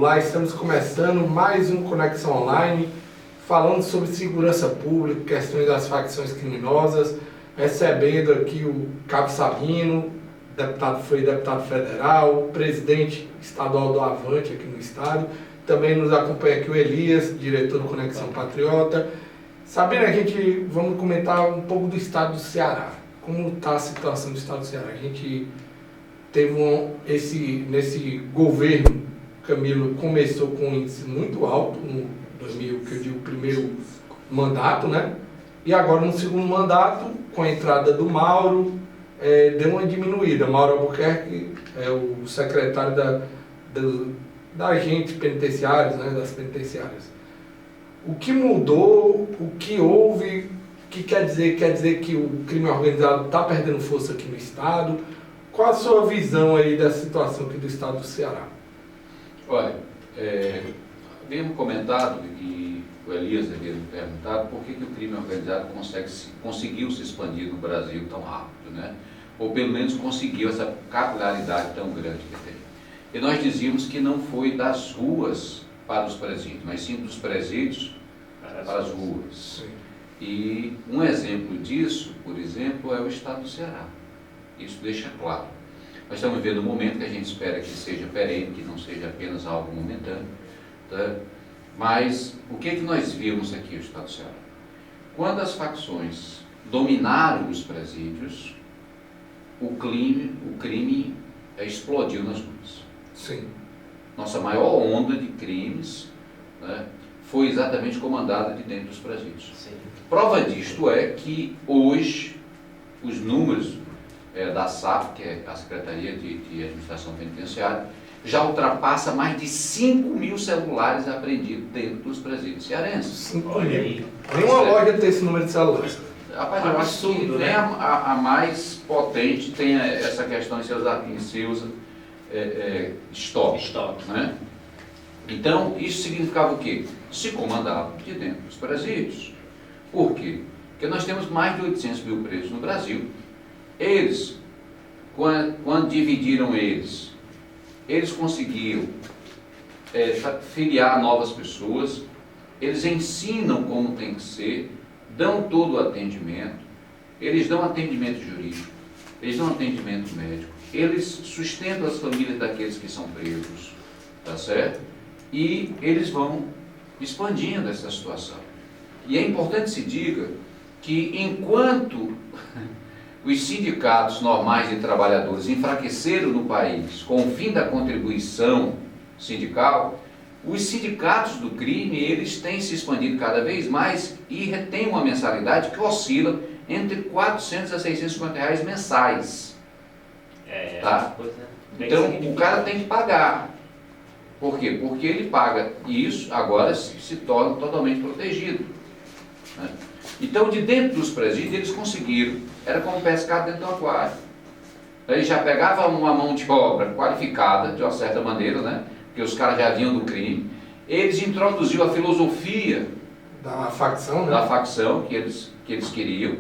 Olá, estamos começando mais um Conexão Online, falando sobre segurança pública, questões das facções criminosas, recebendo aqui o Cabo Sabino, foi deputado federal, presidente estadual do Avante aqui no estado. Também nos acompanha aqui o Elias, diretor do Conexão Patriota. Sabino, a gente vamos comentar um pouco do estado do Ceará. Como está a situação do estado do Ceará? A gente teve nesse governo, Camilo começou com um índice muito alto, no 2000, que eu digo, primeiro mandato, né? E agora no segundo mandato, com a entrada do Mauro, deu uma diminuída. Mauro Albuquerque é o secretário da agentes penitenciários, né? Das penitenciárias. O que mudou, o que houve, o que quer dizer? Quer dizer que o crime organizado está perdendo força aqui no estado? Qual a sua visão aí da situação aqui do estado do Ceará? Olha, havíamos comentado, e o Elias havia me perguntado, por que o crime organizado conseguiu se expandir no Brasil tão rápido, né? Ou pelo menos conseguiu essa capilaridade tão grande que tem. E nós dizíamos que não foi das ruas para os presídios, mas sim dos presídios para as ruas. Sim. E um exemplo disso, por exemplo, é o estado do Ceará. Isso deixa claro. Nós estamos vivendo um momento que a gente espera que seja perene, que não seja apenas algo momentâneo, tá? Mas o que nós vimos aqui no estado do Ceará? Quando as facções dominaram os presídios, o crime explodiu nas ruas. Sim. Nossa maior onda de crimes, né, foi exatamente comandada de dentro dos presídios. Sim. Prova disto é que hoje os números da SAP, que é a Secretaria de Administração Penitenciária, já ultrapassa mais de 5 mil celulares apreendidos dentro dos presídios cearenses. 5 Olha mil. aí. Nenhuma loja tem esse número de celulares. Rapaz, eu acho que Absurdo, nem né? a mais potente tem essa questão em seus estoques. Né? Então, isso significava o quê? Se comandava de dentro dos presídios. Por quê? Porque nós temos mais de 800 mil presos no Brasil. Eles, quando dividiram eles conseguiam filiar novas pessoas, eles ensinam como tem que ser, dão todo o atendimento, eles dão atendimento jurídico, eles dão atendimento médico, eles sustentam as famílias daqueles que são presos, tá certo? E eles vão expandindo essa situação. E é importante se diga que enquanto os sindicatos normais de trabalhadores enfraqueceram no país com o fim da contribuição sindical, os sindicatos do crime, eles têm se expandido cada vez mais e retêm uma mensalidade que oscila entre R$ 400 a R$ 650 reais mensais. Tá? Então, o cara tem que pagar. Por quê? Porque ele paga e isso agora se torna totalmente protegido. Né? Então, de dentro dos presídios, eles conseguiram, era como pescar dentro do aquário. Eles já pegavam uma mão de obra qualificada, de uma certa maneira, né? Porque os caras já vinham do crime. Eles introduziram a filosofia Da facção, né? da facção que eles queriam,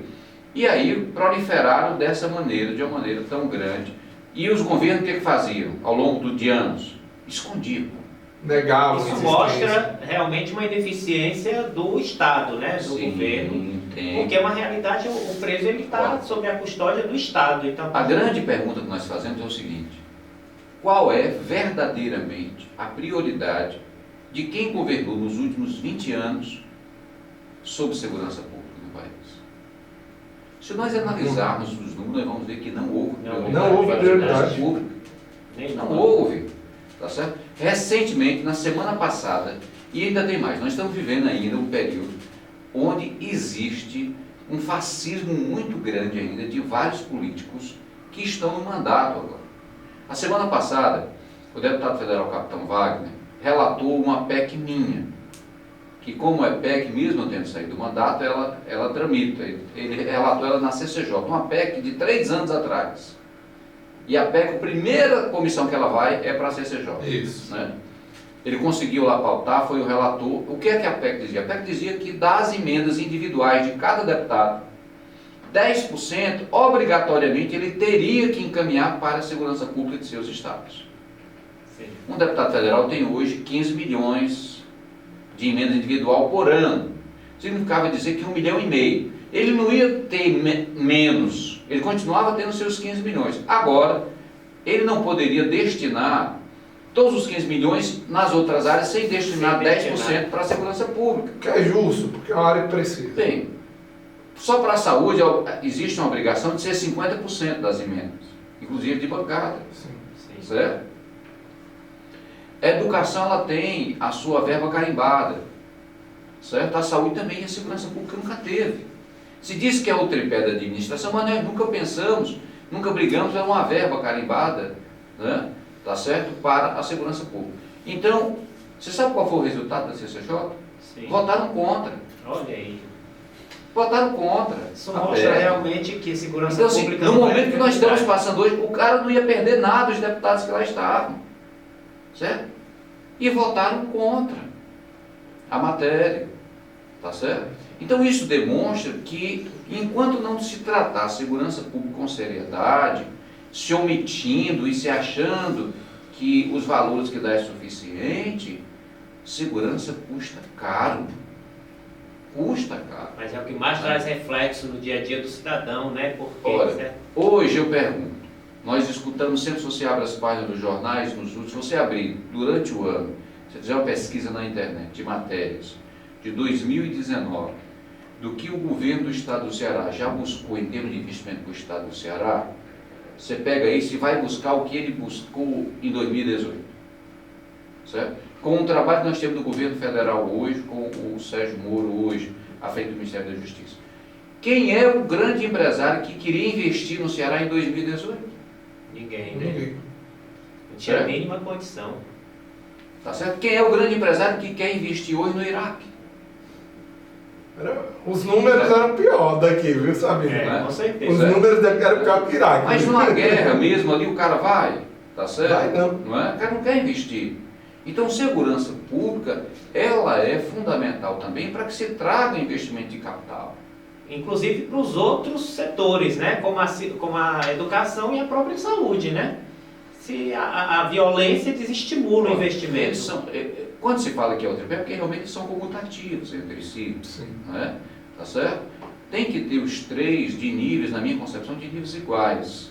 e aí proliferaram dessa maneira, de uma maneira tão grande. E os governos o que faziam ao longo de anos? Escondiam. Negavam Isso existência. mostra realmente uma ineficiência do Estado, né? Do governo. Tem. Porque é uma realidade, o preso ele está sob a custódia do Estado. Então, A grande pergunta que nós fazemos é o seguinte: qual é verdadeiramente a prioridade de quem governou nos últimos 20 anos sobre segurança pública no país? Se nós analisarmos os números, nós vamos ver que não houve Não houve prioridade. pública. nem Não houve, tá certo? Recentemente, na semana passada, e ainda tem mais, nós estamos vivendo ainda um período onde existe um fascismo muito grande ainda de vários políticos que estão no mandato agora. A semana passada, o deputado federal Capitão Wagner relatou uma PEC minha, que como é PEC, mesmo tendo saído do mandato, ela tramita. Ele relatou ela na CCJ, uma PEC de 3 anos atrás. E a PEC, a primeira comissão que ela vai é para a CCJ. Isso. Né? Ele conseguiu lá pautar, foi o relator. O que é que a PEC dizia? A PEC dizia que das emendas individuais de cada deputado, 10% obrigatoriamente ele teria que encaminhar para a segurança pública de seus estados. Sim. Um deputado federal tem hoje 15 milhões de emenda individual por ano. Significava dizer que 1,5 milhão. Ele não ia ter menos, ele continuava tendo seus 15 milhões. Agora, ele não poderia destinar todos os 15 milhões nas outras áreas sem destinar 10% para a segurança pública. Que é justo, porque é uma área que precisa. Bem, só para a saúde existe uma obrigação de ser 50% das emendas, inclusive de bancada, Sim. Sim. certo? A educação, ela tem a sua verba carimbada, certo? A saúde também e a segurança pública nunca teve. Se diz que é o tripé da administração, mas nós nunca pensamos, nunca brigamos por uma verba carimbada, né? Tá certo? Para a segurança pública. Então, você sabe qual foi o resultado da CCJ? Sim. Votaram contra. Olha aí. Votaram contra. Isso A mostra PL. realmente que segurança Então, assim, pública no não é momento que nós estamos prioridade. passando hoje, o cara não ia perder nada, os deputados que lá estavam. Certo? E votaram contra a matéria. Tá certo? Então isso demonstra que, enquanto não se tratar a segurança pública com seriedade, se omitindo e se achando que os valores que dá é suficiente, segurança custa caro. Custa caro. Mas é o que mais traz reflexo no dia a dia do cidadão, né? Porque, Olha, certo? hoje eu pergunto, nós escutamos, sempre se você abre as páginas dos jornais, nos últimos, se você abrir durante o ano, se fizer uma pesquisa na internet de matérias de 2019, do que o governo do estado do Ceará já buscou em termos de investimento para o estado do Ceará, você pega isso e vai buscar o que ele buscou em 2018. Certo? Com o trabalho que nós temos do governo federal hoje, com o Sérgio Moro hoje, à frente do Ministério da Justiça. Quem é o grande empresário que queria investir no Ceará em 2018? Ninguém, né? Ninguém. Não tinha a É. mínima condição. Tá certo? Quem é o grande empresário que quer investir hoje no Iraque? Os números eram pior daqui, viu, Sabino? É, né? com Os certeza. números daqui eram pior que Iraque. Mas numa guerra mesmo ali o cara vai, tá certo? Vai não. É? O cara não quer investir. Então segurança pública, ela é fundamental também para que se traga investimento de capital. Inclusive para os outros setores, né? Como a educação e a própria saúde, né? Se a violência desestimula o investimento. Eles são, quando se fala que é o tripé, é porque realmente são comutativos entre si. Sim. Não é? Tá certo? Tem que ter os três de níveis, na minha concepção, de níveis iguais.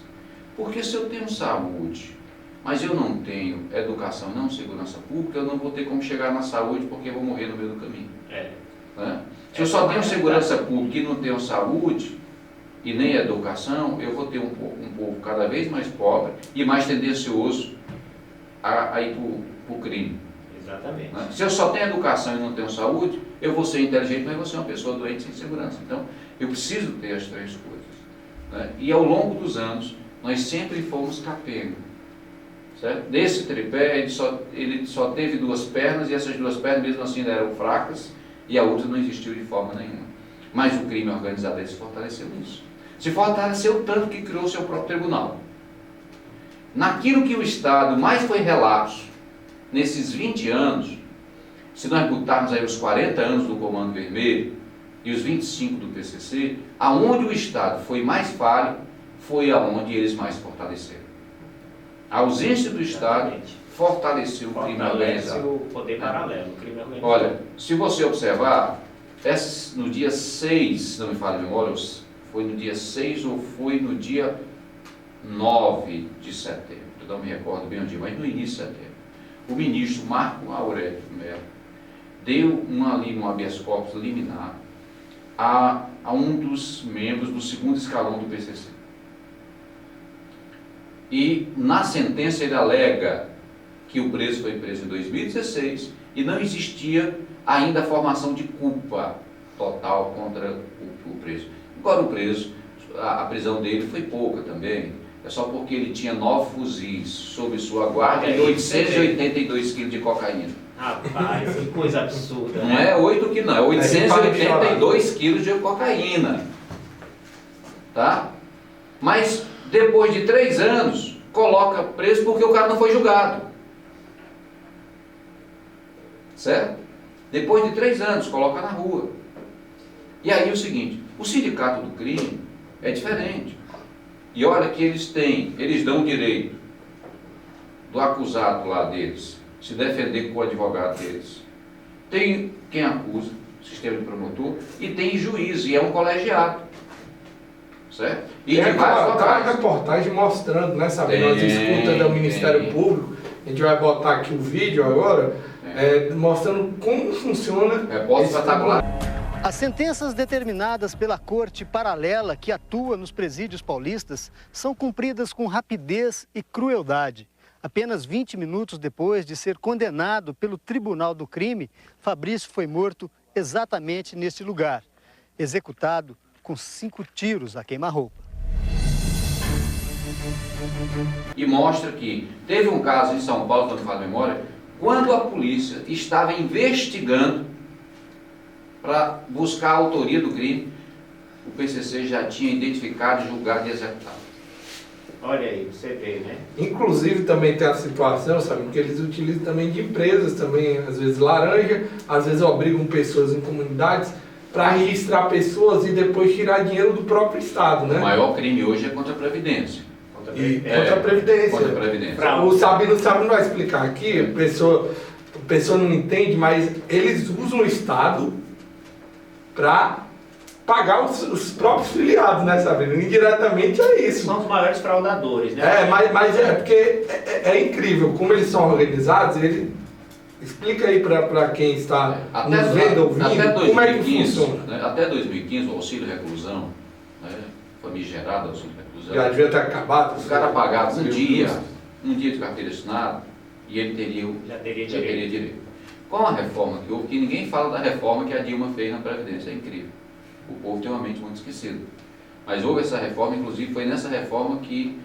Porque se eu tenho saúde, mas eu não tenho educação e não segurança pública, eu não vou ter como chegar na saúde porque eu vou morrer no meio do caminho. É. Né? Se eu só tenho segurança pública e não tenho saúde e nem educação, eu vou ter um povo cada vez mais pobre e mais tendencioso a ir para o crime. Exatamente. Né? Se eu só tenho educação e não tenho saúde, eu vou ser inteligente, mas vou ser uma pessoa doente sem segurança. Então, eu preciso ter as três coisas. Né? E ao longo dos anos, nós sempre fomos capenga. Certo? Desse tripé, ele só teve duas pernas, e essas duas pernas, mesmo assim, ainda eram fracas, e a outra não existiu de forma nenhuma. Mas o crime organizado ele se fortaleceu nisso. Se fortaleceu tanto que criou seu próprio tribunal. Naquilo que o Estado mais foi relapso, nesses 20 anos, se nós botarmos aí os 40 anos do Comando Vermelho e os 25 do PCC, aonde o Estado foi mais falho, foi aonde eles mais fortaleceram. A ausência do Estado Exatamente. fortaleceu o crime Fortalece organizado. o poder paralelo, o crime organizado. Olha, se você observar, no dia 6, se não me falha a memória, foi no dia 6 ou foi no dia 9 de setembro, eu não me recordo bem o dia, mas no início de setembro, o ministro Marco Aurélio Mello deu um habeas corpus liminar a um dos membros do segundo escalão do PCC. E na sentença ele alega que o preso foi preso em 2016 e não existia ainda a formação de culpa total contra o preso. Agora o preso, a prisão dele foi pouca também, é só porque ele tinha 9 fuzis sob sua guarda e 882 quilos de cocaína. Rapaz, que coisa absurda, Não né? é 8 quilos não, é 882 quilos de cocaína. Tá? Mas depois de 3 anos, coloca preso porque o cara não foi julgado. Certo? Depois de 3 anos, coloca na rua. E aí o seguinte, o sindicato do crime é diferente. E olha que eles dão o direito do acusado lá deles se defender com o advogado deles. Tem quem acusa, sistema de promotor, e tem juiz, e é um colegiado. Certo? E tem de vários uma locais. reportagem mostrando, né, sabe? Nós escuta do Ministério Público, a gente vai botar aqui o vídeo agora, mostrando como funciona Repórter esse espetacular. As sentenças determinadas pela corte paralela que atua nos presídios paulistas são cumpridas com rapidez e crueldade. Apenas 20 minutos depois de ser condenado pelo Tribunal do Crime, Fabrício foi morto exatamente neste lugar, executado com 5 tiros a queima-roupa. E mostra que teve um caso em São Paulo, se não me falha a memória, quando a polícia estava investigando para buscar a autoria do crime, o PCC já tinha identificado, julgado e executado. Olha aí, você vê, né? Inclusive também tem a situação, sabe, que eles utilizam também de empresas, também às vezes laranja, às vezes obrigam pessoas em comunidades para registrar pessoas e depois tirar dinheiro do próprio Estado, né? O maior crime hoje é contra a Previdência. Contra a E Previdência. contra a Previdência. Contra a Previdência. Pra- O Sabino vai explicar aqui, a pessoa não entende, mas eles usam o Estado para pagar os próprios filiados, né, Sabino? Indiretamente é isso. São os maiores fraudadores, né? Mas é porque é incrível como eles são organizados. Ele explica aí para quem está nos vendo, ouvindo, até como é que 2015, funciona. né, até 2015, o auxílio reclusão, né, famigerado auxílio reclusão, Já devia ter acabado. o cara pagava um dia de carteira assinada e ele Já teria já teria direito. Com a reforma que houve, que ninguém fala da reforma que a Dilma fez na Previdência, é incrível. O povo tem uma mente muito esquecida. Mas houve essa reforma, inclusive foi nessa reforma que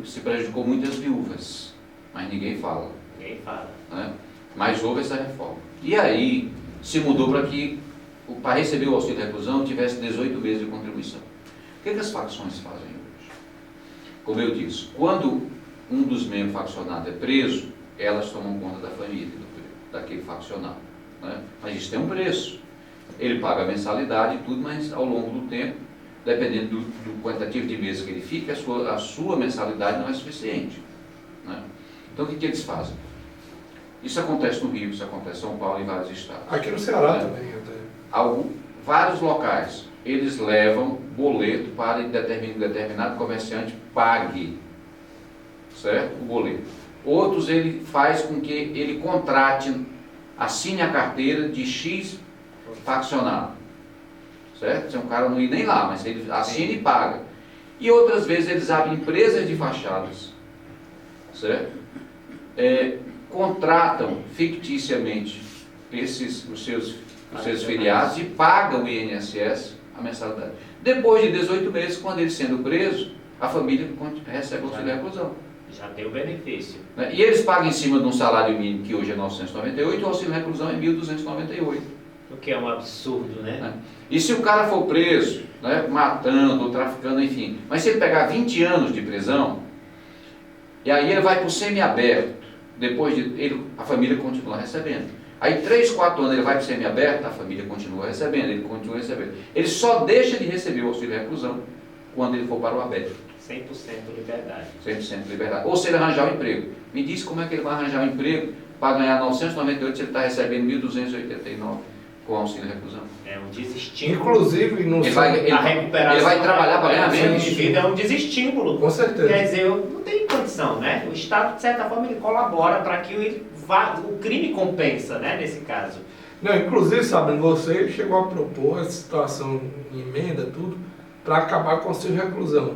se prejudicou muitas viúvas, mas ninguém fala. Ninguém fala. Né? Mas houve essa reforma. E aí se mudou para que, para receber o auxílio reclusão, tivesse 18 meses de contribuição. O que as facções fazem hoje? Como eu disse, quando um dos membros faccionados é preso, elas tomam conta da família daquele faccionado. Né? Mas isso tem um preço. Ele paga a mensalidade e tudo, mas ao longo do tempo, dependendo do quantitativo de meses que ele fica, a sua mensalidade não é suficiente. Né? Então o que eles fazem? Isso acontece no Rio, isso acontece em São Paulo e em vários estados. Aqui no Ceará Né? também. Até. Vários locais, eles levam boleto para que determinado comerciante pague, certo? O boleto. Outros ele faz com que ele contrate, assine a carteira de X faccionado, certo? Se um cara não ir nem lá, mas ele assina e paga. E outras vezes eles abrem empresas de fachadas, certo? Contratam ficticiamente os seus filiados e pagam o INSS a mensalidade. Depois de 18 meses, quando ele sendo preso, a família recebe o auxílio reclusão. Já tem o benefício. Né? E eles pagam em cima de um salário mínimo que hoje é 998, o auxílio reclusão é 1.298. O que é um absurdo, né? Né? E se o cara for preso, né, matando ou traficando, enfim, mas se ele pegar 20 anos de prisão, e aí ele vai para o semiaberto, depois a família continua recebendo. Aí 3, 4 anos ele vai para o semiaberto, a família continua recebendo, ele continua recebendo. Ele só deixa de receber o auxílio reclusão quando ele for para o aberto. 100% liberdade. 100% liberdade. Ou se ele arranjar um emprego. Me diz como é que ele vai arranjar um emprego para ganhar 998 se ele está recebendo 1.289 com auxílio reclusão. É um desestímulo. Inclusive, no Ele vai trabalhar para ganhar menos. É um desestímulo. Com certeza. Quer dizer, não tem condição, né? O Estado, de certa forma, ele colabora para que o crime compensa, né? Nesse caso. Não, inclusive, sabe, você chegou a propor essa situação em emenda, tudo, para acabar com o auxílio reclusão.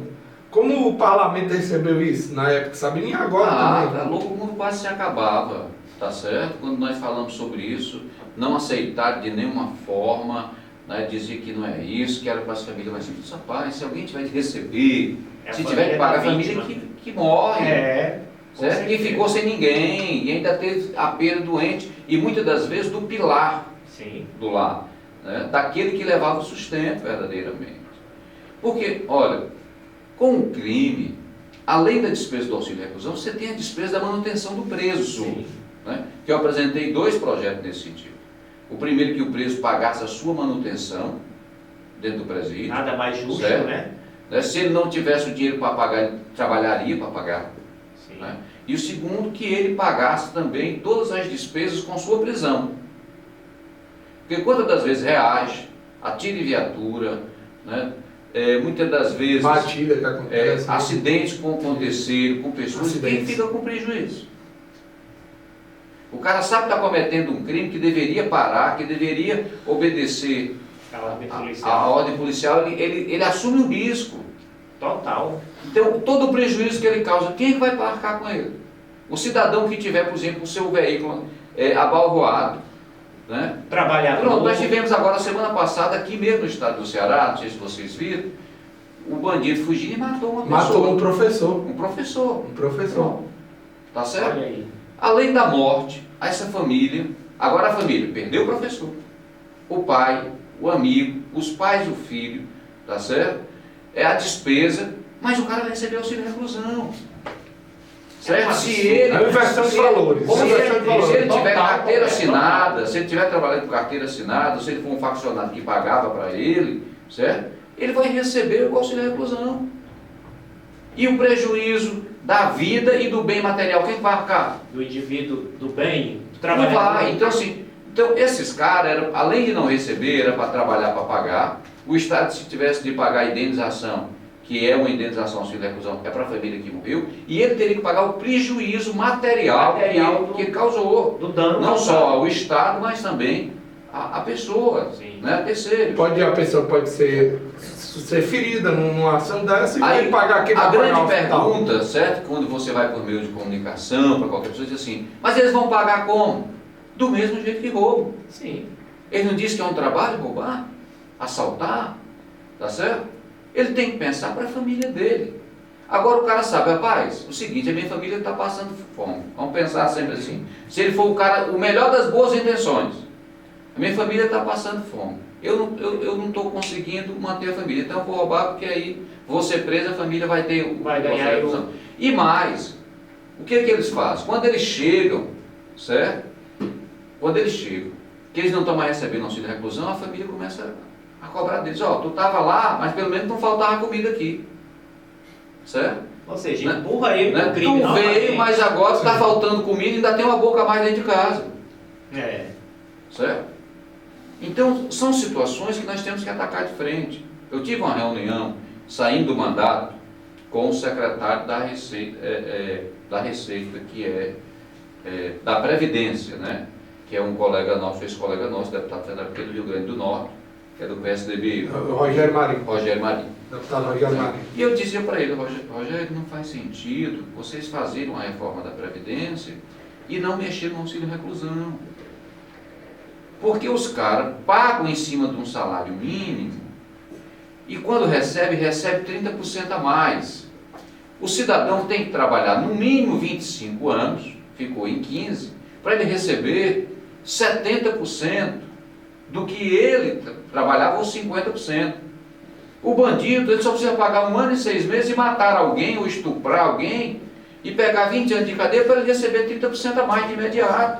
Como o parlamento recebeu isso na época, sabe? Nem agora também. Tá louco, o mundo quase se acabava, tá certo? Quando nós falamos sobre isso, não aceitar de nenhuma forma, né, dizer que não é isso, que era para as famílias mais simples. Rapaz, se alguém tiver de receber, se tiver que pagar, a família que morre. Certo? E ficou sem ninguém, e ainda teve a perda doente, e muitas das vezes do pilar do lar, né? Daquele que levava o sustento verdadeiramente. Porque, olha, com o crime, além da despesa do auxílio reclusão, você tem a despesa da manutenção do preso, né? Que eu apresentei 2 projetos nesse sentido. O primeiro, que o preso pagasse a sua manutenção dentro do presídio. Nada mais justo, certo? né? Se ele não tivesse o dinheiro para pagar, ele trabalharia para pagar. Né? E o segundo, que ele pagasse também todas as despesas com sua prisão. Porque quantas das vezes reage, atira em viatura, né? Muitas das vezes Batida que acontece. acidentes que aconteceram com pessoas, e quem fica com prejuízo? O cara sabe que está cometendo um crime, que deveria parar, que deveria obedecer a ordem policial, ele assume o risco. Total. Então, todo o prejuízo que ele causa, quem é que vai arcar com ele? O cidadão que tiver, por exemplo, o seu veículo abalroado, né? Trabalhador. Pronto, nós tivemos agora, semana passada, aqui mesmo no estado do Ceará, não sei se vocês viram, o bandido fugiu e matou uma pessoa. Matou um professor. Um professor. Um professor. Tá certo? Olha aí. Além da morte, essa família, agora a família perdeu o professor, o pai, o amigo, os pais do filho, tá certo? É a despesa, mas o cara vai receber auxílio reclusão. Certo? Se ele, É uma inversão de valores. se ele tiver Total, carteira total. assinada, se ele estiver trabalhando com carteira assinada, se ele for um faccionado que pagava para ele, certo? Ele vai receber o auxílio reclusão. E o prejuízo da vida e do bem material, quem vai arcar? Do indivíduo, do bem, do Não trabalhador. vai. Então, assim, esses caras, além de não receber, era para trabalhar para pagar. O Estado, se tivesse de pagar a indenização, que é uma indenização auxílio reclusão, é para a família que morreu, e ele teria que pagar o prejuízo material que ele causou. Do dano Não causado. só ao Estado, mas também a pessoa, Sim. né, a terceiro. A pessoa pode ser ferida numa ação dessa e vai Aí, pagar aquele a grande pagar o hospital. pergunta, certo? Quando você vai por meio de comunicação, para qualquer pessoa, diz assim, mas eles vão pagar como? Do mesmo jeito que roubam. Sim. Ele não disse que é um trabalho roubar, assaltar, tá certo? Ele tem que pensar para a família dele. Agora o cara sabe, rapaz, o seguinte, a minha família está passando fome. Vamos pensar sempre assim. Se ele for o melhor das boas intenções, a minha família está passando fome. Eu não estou conseguindo manter a família, então eu vou roubar porque aí vou ser preso, a família vai ter Vai ganhar reclusão. E mais, o que eles fazem? Quando eles chegam, certo? Quando eles chegam, que eles não estão mais recebendo auxílio de reclusão, a família começa a cobrar deles. Ó, tu estava lá, mas pelo menos não faltava comida aqui. Certo? Ou seja, Né? empurra ele Né? pro crime. Tu veio, mas agora está Sim. faltando comida e ainda tem uma boca a mais dentro de casa. É. Certo? Então, são situações que nós temos que atacar de frente. Eu tive uma reunião, saindo do mandato, com o secretário da Receita, que é da Previdência, né? Que é um colega nosso, ex-colega nosso, deputado federal aqui do Rio Grande do Norte, que é do PSDB, Rogério Marinho. Rogério Marinho. Deputado Rogério Marinho. E eu dizia para ele, Rogério, não faz sentido vocês fazerem uma reforma da Previdência e não mexer no auxílio reclusão. Porque os caras pagam em cima de um salário mínimo e quando recebe 30% a mais. O cidadão tem que trabalhar no mínimo 25 anos, ficou em 15, para ele receber 70% do que ele trabalhava, ou 50%. O bandido, ele só precisa pagar 1 ano e 6 meses e matar alguém ou estuprar alguém e pegar 20 anos de cadeia para ele receber 30% a mais de imediato.